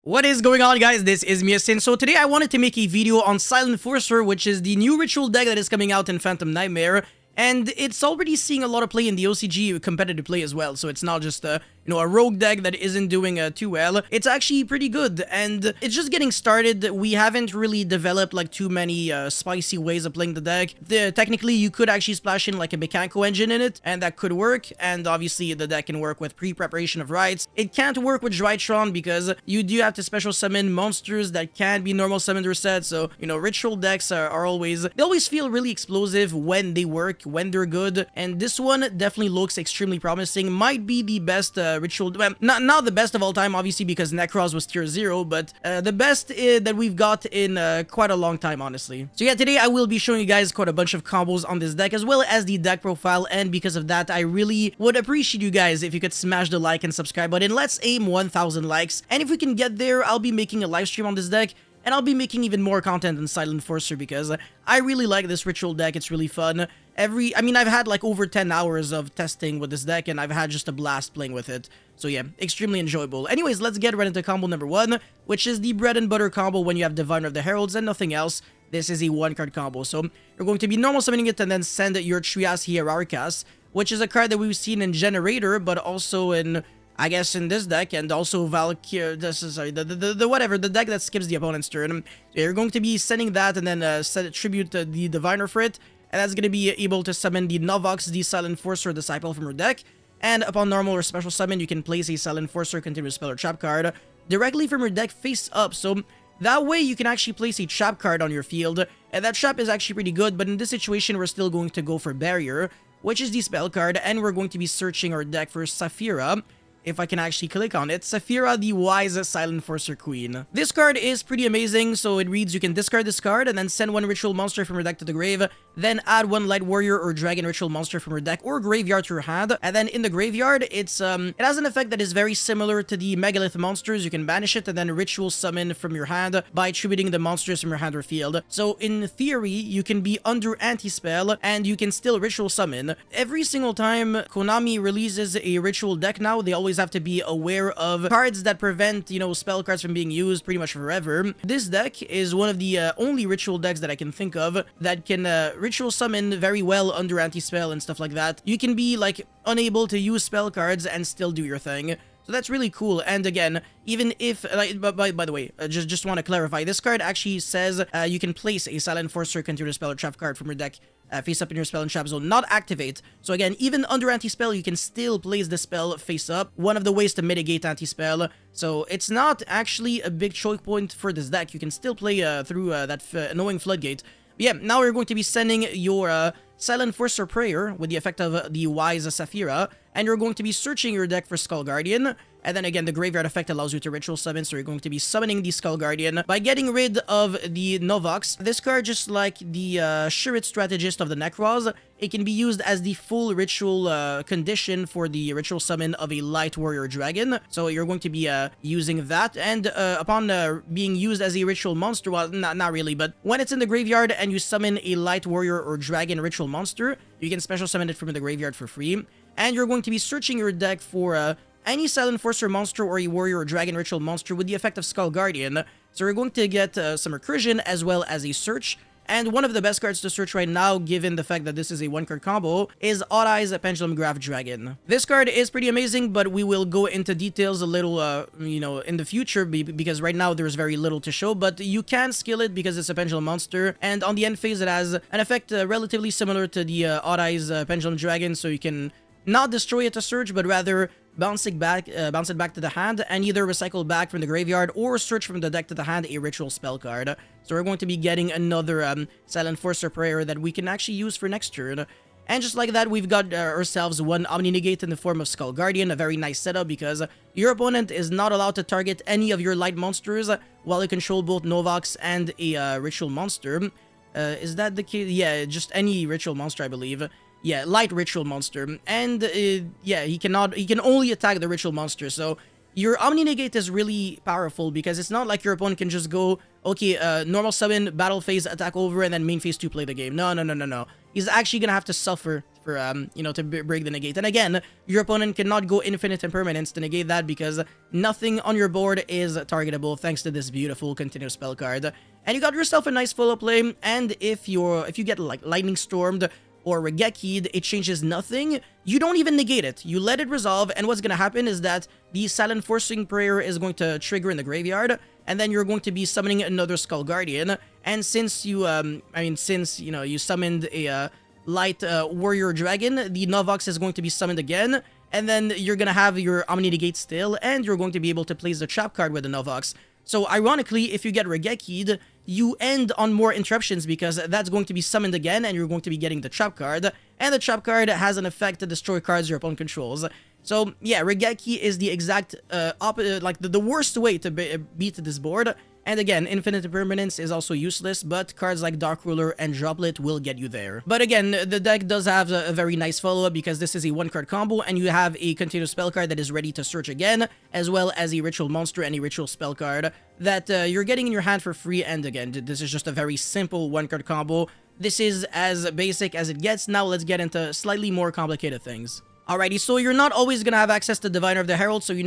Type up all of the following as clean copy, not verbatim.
What is going on, guys? This is Miasin. So today I wanted to make a video on Silent Enforcer, which is the new ritual deck that is coming out in Phantom Nightmare. And it's already seeing a lot of play in the OCG competitive play as well. So it's not just a rogue deck that isn't doing too well. It's actually pretty good, and it's just getting started. We haven't really developed like too many spicy ways of playing the deck. Technically, you could actually splash in like a mechanical engine in it, and that could work. And obviously, the deck can work with pre-preparation of rites. It can't work with Drytron because you do have to special summon monsters that can't be normal summoned or set. So ritual decks are always feel really explosive when they work, when they're good. And this one definitely looks extremely promising. Might be the best ritual, well, not the best of all time, obviously, because Necros was tier 0, but the best that we've got in quite a long time, honestly. So yeah, today I will be showing you guys quite a bunch of combos on this deck, as well as the deck profile, and because of that, I really would appreciate you guys if you could smash the like and subscribe button. Let's aim 1,000 likes, and if we can get there, I'll be making a live stream on this deck, and I'll be making even more content on Silent Enforcer because I really like this ritual deck. It's really fun. I've had like over 10 hours of testing with this deck, and I've had just a blast playing with it. So yeah, extremely enjoyable. Anyways, let's get right into combo number 1, which is the bread and butter combo when you have Diviner of the Heralds and nothing else. This is a 1-card combo. So you're going to be normal summoning it and then send your Trias Hierarchas, which is a card that we've seen in Generator, but also in, I guess, in this deck, and also Valkyrie, the deck that skips the opponent's turn. So you're going to be sending that and then set a tribute to the Diviner for it, and that's going to be able to summon the Novox, the Silent Enforcer Disciple from your deck, and upon normal or special summon, you can place a Silent Enforcer continuous spell or trap card directly from your deck face up, so that way you can actually place a trap card on your field, and that trap is actually pretty good, but in this situation, we're still going to go for Barrier, which is the spell card, and we're going to be searching our deck for Saphira. If I can actually click on it, Saphira, the wise Silent Enforcer Queen. This card is pretty amazing, so it reads you can discard this card and then send 1 ritual monster from your deck to the grave, then add 1 light warrior or dragon ritual monster from your deck or graveyard to your hand, and then in the graveyard, it has an effect that is very similar to the Megalith monsters. You can banish it and then ritual summon from your hand by attributing the monsters from your hand or field. So in theory, you can be under anti-spell and you can still ritual summon. Every single time Konami releases a ritual deck now, they always have to be aware of cards that prevent, spell cards from being used pretty much forever. This deck is one of the only ritual decks that I can think of that can ritual summon very well under anti-spell and stuff like that. You can be, like, unable to use spell cards and still do your thing. So that's really cool. And again, even if, by the way, just want to clarify, this card actually says you can place a Silent Enforcer continuous spell or trap card from your deck face up in your spell and trap zone, not activate. So again, even under anti-spell, you can still place the spell face up. One of the ways to mitigate anti-spell. So it's not actually a big choke point for this deck. You can still play through that annoying floodgate. But yeah, now we're going to be sending your Silent Enforcer Prayer with the effect of the Wise Saphira, and you're going to be searching your deck for Skull Guardian, and then again, the Graveyard effect allows you to ritual summon, so you're going to be summoning the Skull Guardian by getting rid of the Novox. This card, just like the Shirit Strategist of the Necros, it can be used as the full ritual condition for the ritual summon of a Light Warrior Dragon, so you're going to be using that, and upon being used as a ritual monster, well, not really, but when it's in the graveyard and you summon a Light Warrior or Dragon ritual monster, you can special summon it from the graveyard for free, and you're going to be searching your deck for any Silent Enforcer monster or a Warrior or Dragon ritual monster with the effect of Skull Guardian. So we're going to get some recursion as well as a search. And one of the best cards to search right now, given the fact that this is a 1-card combo, is Odd Eyes Pendulum Graph Dragon. This card is pretty amazing, but we will go into details a little, in the future, because right now there's very little to show, but you can skill it because it's a Pendulum monster, and on the end phase it has an effect relatively similar to the Odd Eyes Pendulum Dragon, so you can not destroy it to search, but rather bounce it back to the hand and either recycle back from the graveyard or search from the deck to the hand a ritual spell card. So we're going to be getting another Silent Enforcer Prayer that we can actually use for next turn. And just like that, we've got ourselves 1 Omni Negate in the form of Skull Guardian, a very nice setup because your opponent is not allowed to target any of your light monsters while you control both Novox and a ritual monster. Is that the case? Yeah, just any ritual monster, I believe. Yeah, light ritual monster, and yeah, he can only attack the ritual monster, so your Omni Negate is really powerful because it's not like your opponent can just go, okay, normal summon, battle phase, attack over, and then main phase 2 play the game. No. he's actually gonna have to suffer for, you know, to break the negate. And again, your opponent cannot go infinite impermanence to negate that because nothing on your board is targetable thanks to this beautiful continuous spell card. And you got yourself a nice follow play, and if you get like lightning stormed or Regeki'd, it changes nothing. You don't even negate it. You let it resolve, and what's gonna happen is that the Silent Forcing Prayer is going to trigger in the graveyard, and then you're going to be summoning another Skull Guardian. And since you, since, you know, you summoned a Light Warrior Dragon, the Novox is going to be summoned again, and then you're gonna have your Omni Negate still, and you're going to be able to place the trap card with the Novox. So ironically, if you get Regeki'd, you end on more interruptions because that's going to be summoned again and you're going to be getting the trap card. And the trap card has an effect to destroy cards your opponent controls. So yeah, Regeki is the exact like the worst way to beat this board. And again, Infinite Impermanence is also useless, but cards like Dark Ruler and Droplet will get you there. But again, the deck does have a very nice follow-up because this is a one-card combo, and you have a Continuous Spell card that is ready to search again, as well as a Ritual Monster and a Ritual Spell card that you're getting in your hand for free. And again, this is just a very simple one-card combo. This is as basic as it gets. Now let's get into slightly more complicated things. Alrighty, so you're not always gonna have access to Diviner of the Herald, so you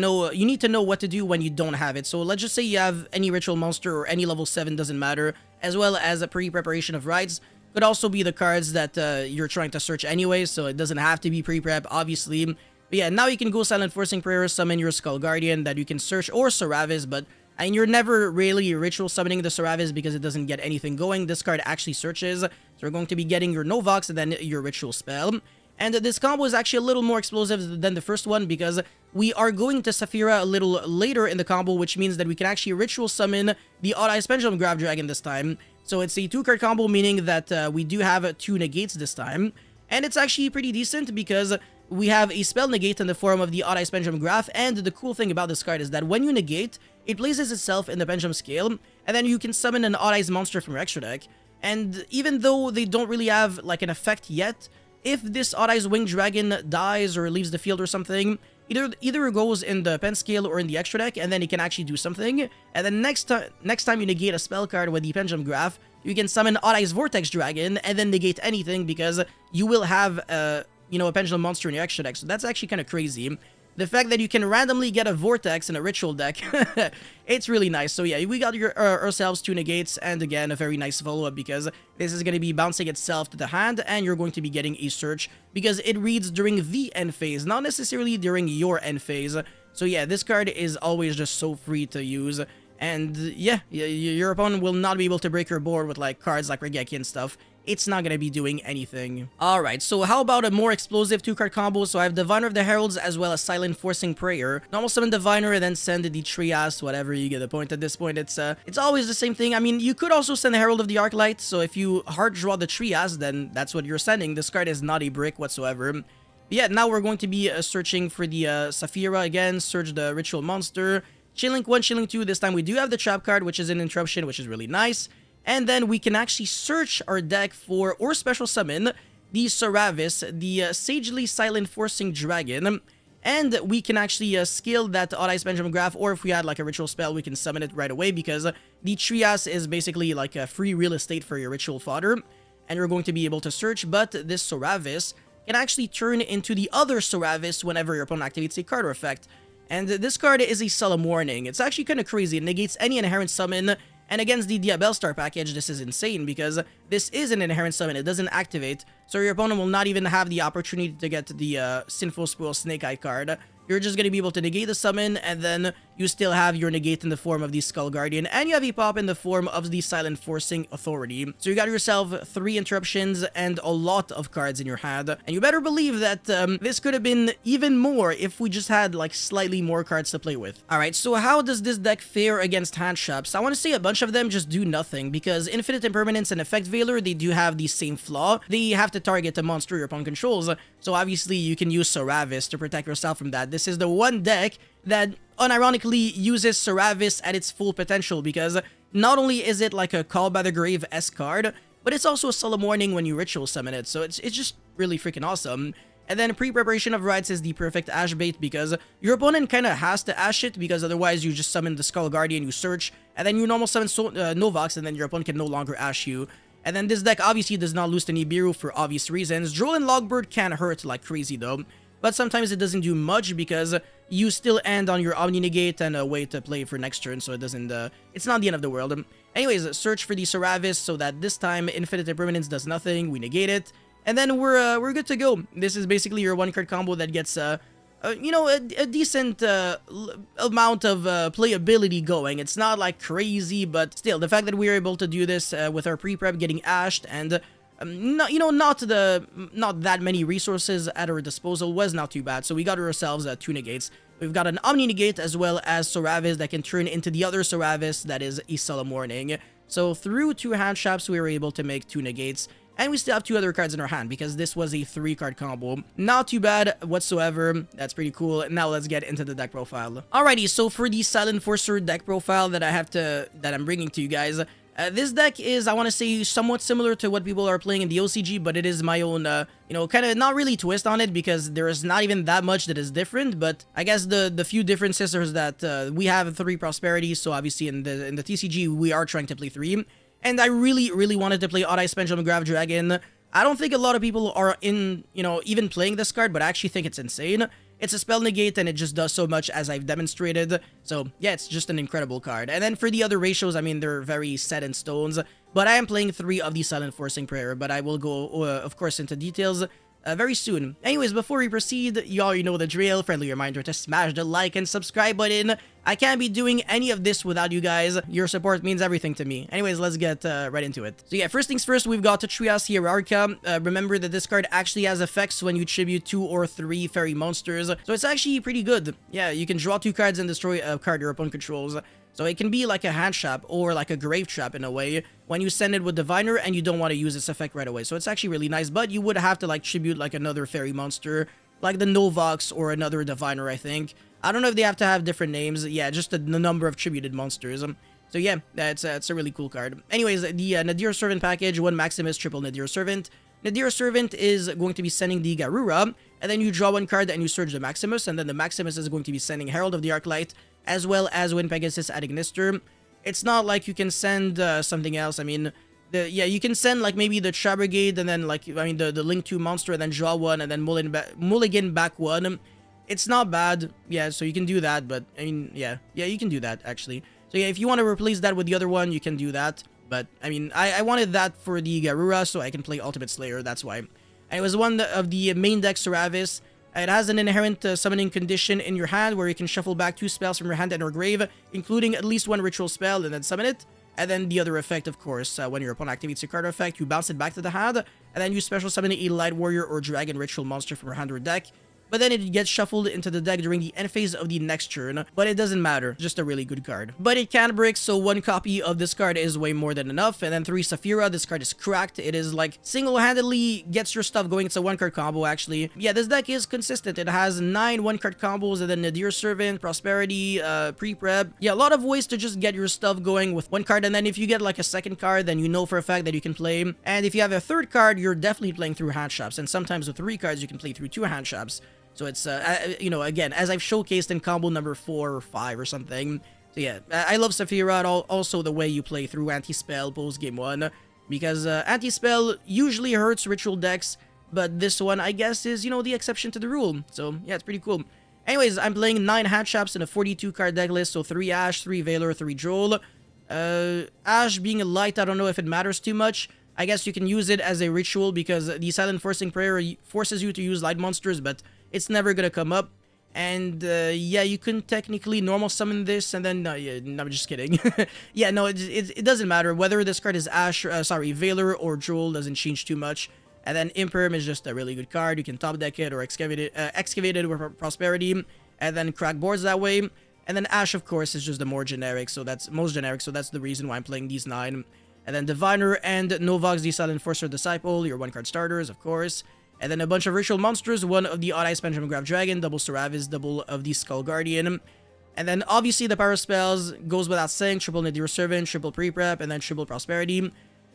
need to know what to do when you don't have it. So let's just say you have any Ritual Monster or any level 7, doesn't matter, as well as a pre-preparation of Rites. Could also be the cards that you're trying to search anyway, so it doesn't have to be pre-prep, obviously. But yeah, now you can go Silent Forcing Prayer, summon your Skull Guardian that you can search, or Seravis, but and you're never really ritual summoning the Seravis because it doesn't get anything going. This card actually searches, so you're going to be getting your Novox and then your Ritual Spell. And this combo is actually a little more explosive than the first one because we are going to Saphira a little later in the combo, which means that we can actually ritual summon the Odd Eyes Pendulum Grab Dragon this time. So it's a 2-card combo, meaning that we do have 2 negates this time. And it's actually pretty decent because we have a spell negate in the form of the Odd Eyes Pendulum Graph, and the cool thing about this card is that when you negate, it places itself in the Pendulum Scale, and then you can summon an Odd Eyes monster from your extra deck. And even though they don't really have like an effect yet, if this Odd Eyes Winged Dragon dies or leaves the field or something, either it goes in the pen scale or in the extra deck, and then it can actually do something. And then next time you negate a spell card with the Pendulum Graph, you can summon Odd Eyes Vortex Dragon and then negate anything because you will have a Pendulum monster in your extra deck. So that's actually kind of crazy. The fact that you can randomly get a Vortex in a Ritual deck, it's really nice. So yeah, we got ourselves 2 negates, and again, a very nice follow-up because this is going to be bouncing itself to the hand, and you're going to be getting a search because it reads during the end phase, not necessarily during your end phase. So yeah, this card is always just so free to use, and yeah, your opponent will not be able to break your board with like cards like Regeki and stuff. It's not going to be doing anything. Alright, so how about a more explosive 2-card combo? So I have Diviner of the Heralds as well as Silent Forcing Prayer. Normal summon Diviner and then send the Trias, whatever, you get the point. At this point, it's always the same thing. I mean, you could also send the Herald of the Arclight, so if you hard draw the Trias, then that's what you're sending. This card is not a brick whatsoever. But yeah, now we're going to be searching for the Saphira again, search the Ritual Monster. Chainlink 1, Chainlink 2, this time we do have the Trap card, which is an interruption, which is really nice. And then we can actually search our deck for, or special summon, the Seravis, the Sagely Silent Forcing Dragon. And we can actually scale that Odd Eyes Pendulum Graph, or if we had like a ritual spell, we can summon it right away because the Trias is basically like a free real estate for your ritual fodder. And you're going to be able to search, but this Seravis can actually turn into the other Seravis whenever your opponent activates a card or effect. And this card is a Solemn Warning. It's actually kind of crazy. It negates any inherent summon. And against the Diabell Star package, this is insane because this is an inherent summon. It doesn't activate, so your opponent will not even have the opportunity to get the Sinful Spoil Snake Eye card. You're just going to be able to negate the summon, and then you still have your negate in the form of the Skull Guardian, and you have a pop in the form of the Silent Forcing Authority. So you got yourself 3 interruptions and a lot of cards in your hand, and you better believe that this could have been even more if we just had like slightly more cards to play with. Alright, so how does this deck fare against hand traps? I want to say a bunch of them just do nothing, because Infinite Impermanence and Effect Veiler, they do have the same flaw. They have to target a monster your opponent controls, so obviously you can use Seravis to protect yourself from that. This is the one deck that unironically uses Seravis at its full potential, because not only is it like a Call by the Grave-esque card, but it's also a Solemn Warning when you ritual summon it, so it's just really freaking awesome. And then Pre-Preparation of Rites is the perfect Ash bait, because your opponent kind of has to Ash it, because otherwise you just summon the Skull Guardian, you search, and then you normal summon Novox, and then your opponent can no longer Ash you. And then this deck obviously does not lose to Nibiru for obvious reasons. Droll and Logbird can hurt like crazy though, but sometimes it doesn't do much because you still end on your Omni Negate and wait to play for next turn, so it doesn't, it's not the end of the world. Anyways, search for the Seravis so that this time Infinite Impermanence does nothing, we negate it, and then we're good to go. This is basically your one card combo that gets, you know, a decent amount of playability going. It's not like crazy, but still, the fact that we are able to do this with our pre-prep getting ashed and not, you know, not that many resources at our disposal was not too bad. So we got ourselves 2 negates. We've got an Omni Negate as well as Seravis that can turn into the other Seravis that is Isala Morning. So through 2 hand traps, we were able to make 2 negates. And we still have 2 other cards in our hand because this was a 3-card combo. Not too bad whatsoever. That's pretty cool. Now let's get into the deck profile. Alrighty, so for the Silent Enforcer deck profile that I'm bringing to you guys, this deck is, I want to say, somewhat similar to what people are playing in the OCG, but it is my own, you know, kind of not really twist on it because there is not even that much that is different. But I guess the few differences is that we have 3 Prosperity, so obviously in the TCG we are trying to play 3. And I really wanted to play Odd Eyes Pendulum Grav Dragon. I don't think a lot of people are in, you know, even playing this card, but I actually think it's insane. It's a spell negate and it just does so much as I've demonstrated. So yeah, it's just an incredible card. And then for the other ratios, I mean, they're very set in stones. But I am playing 3 of the Silent Forcing Prayer, but I will go, of course, into details very soon. Anyways, before we proceed, you already know the drill. Friendly reminder to smash the like and subscribe button. I can't be doing any of this without you guys. Your support means everything to me. Anyways, let's get right into it. So yeah, first things first, we've got Trias Hierarcha. Remember that this card actually has effects when you tribute 2 or 3 fairy monsters. So it's actually pretty good. Yeah, you can draw 2 cards and destroy a card your opponent controls. So it can be like a hand trap or like a grave trap in a way when you send it with Diviner and you don't want to use its effect right away. So it's actually really nice, but you would have to like tribute like another fairy monster, like the Novox or another Diviner, I think. I don't know if they have to have different names. Yeah, just the number of tributed monsters. So yeah, it's a really cool card. Anyways, the Nadir Servant package, 1 Maximus, triple Nadir Servant. Nadir Servant is going to be sending the Garura, and then you draw 1 card and you search the Maximus, and then the Maximus is going to be sending Herald of the Arclight, as well as Wind Pegasus at Ignister. It's not like you can send something else. I mean, yeah, you can send like maybe the Tra Brigade and then like, I mean, the Link 2 monster and then draw 1 and then mulligan back 1. It's not bad. Yeah, so you can do that, but I mean, yeah, you can do that actually. So yeah, if you want to replace that with the other one, you can do that. But I mean, I wanted that for the Garura so I can play Ultimate Slayer, that's why. And it was one of the main deck Seravis. It has an inherent summoning condition in your hand where you can shuffle back 2 spells from your hand and or grave, including at least 1 ritual spell and then summon it. And then the other effect, of course, when your opponent activates your card effect, you bounce it back to the hand, and then you special summon a Light Warrior or Dragon ritual monster from your hand or deck. But then it gets shuffled into the deck during the end phase of the next turn, but it doesn't matter, just a really good card. But it can brick, so 1 copy of this card is way more than enough, and then 3 Saphira, this card is cracked. It is like single-handedly gets your stuff going. It's a 1-card combo actually. Yeah, this deck is consistent. It has 9 1-card combos and then Nadir Servant, Prosperity, pre-prep. Yeah, a lot of ways to just get your stuff going with 1 card, and then if you get like a 2nd card, then you know for a fact that you can play. And if you have a 3rd card, you're definitely playing through hand traps, and sometimes with 3 cards, you can play through 2 hand traps. So it's, you know, again, as I've showcased in combo number 4 or 5 or something. So yeah, I love Saphira, also the way you play through Anti-Spell post-game 1. Because Anti-Spell usually hurts ritual decks, but this one, I guess, is, you know, the exception to the rule. So yeah, it's pretty cool. Anyways, I'm playing 9 hand traps in a 42-card deck list, so 3 Ash, 3 Valor, 3 Droll. Ash being a light, I don't know if it matters too much. I guess you can use it as a ritual because the Silent Forcing Prayer forces you to use light monsters, but it's never gonna come up. And yeah, you can technically normal summon this and then yeah, no, I'm just kidding. Yeah, no, it doesn't matter whether this card is Ash, Valor or Droll, doesn't change too much. And then Imperm is just a really good card. You can top deck it or excavate it with Prosperity and then crack boards that way. And then Ash, of course, is just the more generic, so that's most generic, so that's the reason why I'm playing these 9. And then Diviner and Novox, the Silent Enforcer Disciple, your 1-card starters, of course. And then a bunch of ritual monsters, 1 of the Odd Eyes Pendulum Grav Dragon, double Seravis, double of the Skull Guardian. And then obviously the power spells goes without saying, triple Nadir Servant, triple pre-prep, and then triple Prosperity.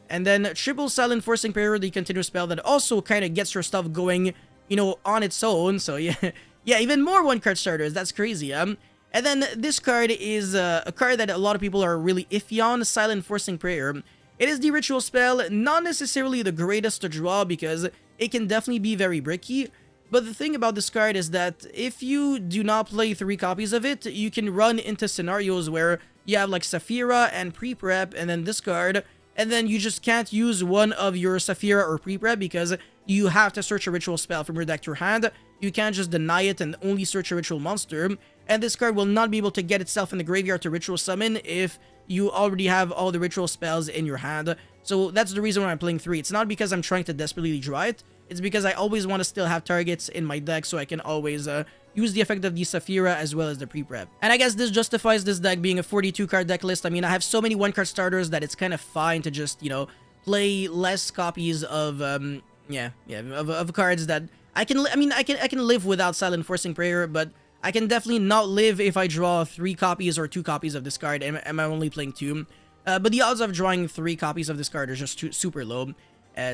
And then triple Silent Forcing Prayer, the continuous spell that also kind of gets your stuff going, you know, on its own. So yeah, yeah, even more 1-card starters, that's crazy. And then this card is a card that a lot of people are really iffy on, Silent Forcing Prayer. It is the ritual spell, not necessarily the greatest to draw because it can definitely be very bricky. But the thing about this card is that if you do not play 3 copies of it, you can run into scenarios where you have like Saphira and pre-prep and then this card, and then you just can't use one of your Saphira or pre-prep because you have to search a ritual spell from your deck to your hand. You can't just deny it and only search a ritual monster, and this card will not be able to get itself in the graveyard to ritual summon if you already have all the ritual spells in your hand. So that's the reason why I'm playing 3. It's not because I'm trying to desperately draw it, it's because I always want to still have targets in my deck so I can always use the effect of the Saphira as well as the pre-prep. And I guess this justifies this deck being a 42 card deck list. I mean, I have so many 1-card starters that it's kind of fine to just, you know, play less copies of of cards that I can live without Silent Forcing Prayer, but I can definitely not live if I draw 3 copies or 2 copies of this card. Am I only playing 2? But the odds of drawing 3 copies of this card are just super low.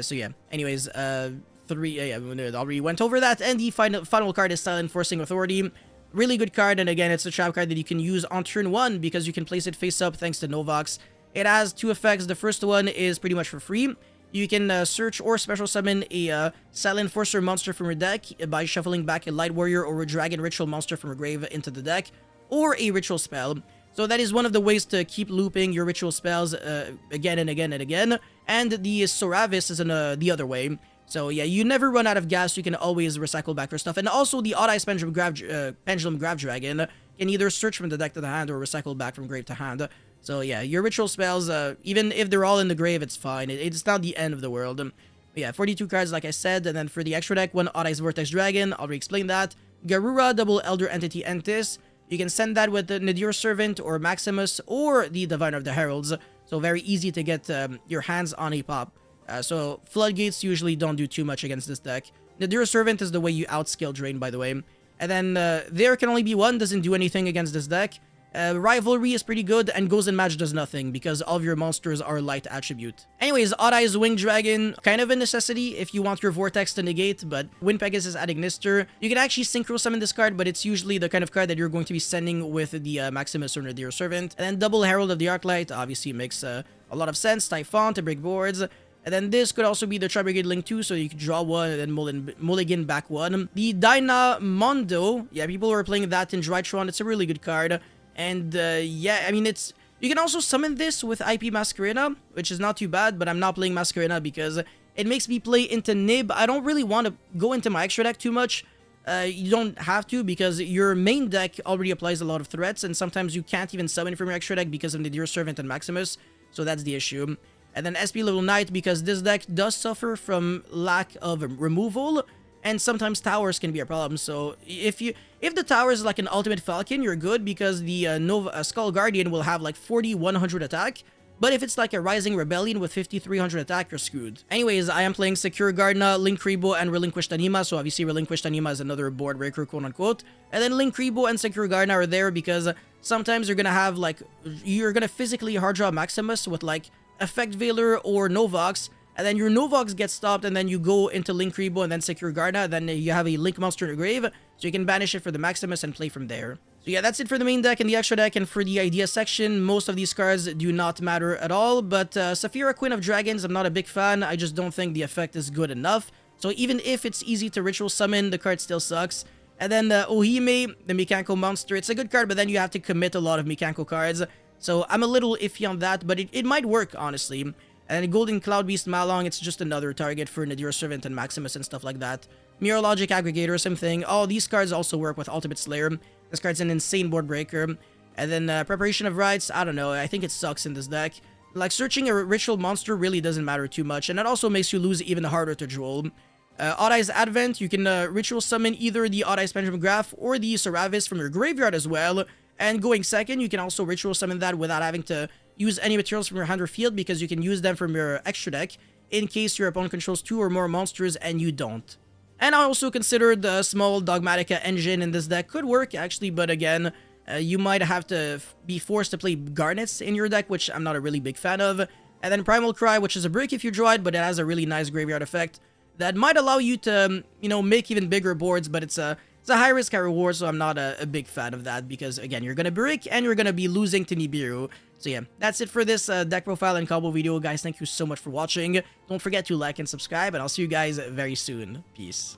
So yeah, anyways, 3, already went over that, and the final card is Silent Forcing Authority. Really good card, and again, it's a trap card that you can use on turn 1 because you can place it face up thanks to Novox. It has 2 effects. The first one is pretty much for free. You can search or special summon a Silent Forcer monster from your deck by shuffling back a Light Warrior or a Dragon Ritual monster from your grave into the deck, or a Ritual spell. So that is one of the ways to keep looping your ritual spells again and again and again, and the Soravis is in the other way. So yeah, you never run out of gas, you can always recycle back your stuff. And also the Odd Eyes Pendulum Grave Dragon can either search from the deck to the hand or recycle back from grave to hand. So yeah, your ritual spells, even if they're all in the grave, it's fine. It's not the end of the world. But yeah, 42 cards like I said, and then for the extra deck, 1 Odd Eyes Vortex Dragon, already explained that. Garura, double Elder Entity Entis. You can send that with the Nadir Servant or Maximus or the Diviner of the Heralds. So very easy to get your hands on a pop. So Floodgates usually don't do too much against this deck. Nadir Servant is the way you outskill Drain, by the way. And then there can only be 1, doesn't do anything against this deck. Rivalry is pretty good, and Goes and Match does nothing because all of your monsters are light attribute. Anyways, Odd Eyes Winged Dragon, kind of a necessity if you want your Vortex to negate, but Wind Pegasus adding Nister. You can actually Synchro Summon this card, but it's usually the kind of card that you're going to be sending with the Maximus or Nadir Servant. And then double Herald of the Arclight, obviously makes a lot of sense. Typhon to break boards. And then this could also be the Tri-Brigade Link 2, so you could draw 1 and then mulligan back 1. The Dynamondo, yeah, people who are playing that in Drytron, it's a really good card. And yeah, I mean, you can also summon this with IP Masquerena, which is not too bad, but I'm not playing Masquerena because it makes me play into Nib. I don't really want to go into my extra deck too much. You don't have to because your main deck already applies a lot of threats, and sometimes you can't even summon from your extra deck because of the Nadir Servant and Maximus, so that's the issue. And then SP Level Knight because this deck does suffer from lack of removal, and sometimes towers can be a problem. So if the tower is like an Ultimate Falcon, you're good because the Skull Guardian will have like 40-100 attack. But if it's like a Rising Rebellion with 50-300 attack, you're screwed. Anyways, I am playing Secure Gardna, Linkribo, and Relinquished Anima. So obviously Relinquished Anima is another board breaker, quote unquote. And then Linkribo and Secure Gardna are there because sometimes you're gonna physically hard draw Maximus with like Effect Veiler or Novox. And then your Novox gets stopped, and then you go into Linkribo and then Secure Gardna. Then you have a Link monster in your grave, so you can banish it for the Maximus and play from there. So yeah, that's it for the main deck and the extra deck. And for the idea section, most of these cards do not matter at all. But Saphira, Queen of Dragons, I'm not a big fan. I just don't think the effect is good enough. So even if it's easy to ritual summon, the card still sucks. And then Ohime, the Mechanical monster, it's a good card, but then you have to commit a lot of Mechanical cards. So I'm a little iffy on that, but it might work, honestly. And Golden Cloud Beast Malong, it's just another target for Nadir Servant and Maximus and stuff like that. Mirror Logic Aggregator, same thing. Oh, these cards also work with Ultimate Slayer. This card's an insane board breaker. And then Preparation of Rites, I don't know, I think it sucks in this deck. Like, searching a ritual monster really doesn't matter too much, and that also makes you lose even harder to draw. Odd Eyes Advent, you can ritual summon either the Odd Eyes Pendulum Graph or the Soravis from your graveyard as well. And going second, you can also ritual summon that without having to use any materials from your hand or field because you can use them from your extra deck in case your opponent controls 2 or more monsters and you don't. And I also considered the small Dogmatica engine in this deck could work actually, but again, you might have to be forced to play Garnets in your deck, which I'm not a really big fan of. And then Primal Cry, which is a brick if you draw it, but it has a really nice graveyard effect that might allow you to, you know, make even bigger boards, but it's It's a high risk, high reward, so I'm not a big fan of that because, again, you're gonna brick and you're gonna be losing to Nibiru. So yeah, that's it for this deck profile and combo video, guys. Thank you so much for watching. Don't forget to like and subscribe, and I'll see you guys very soon. Peace.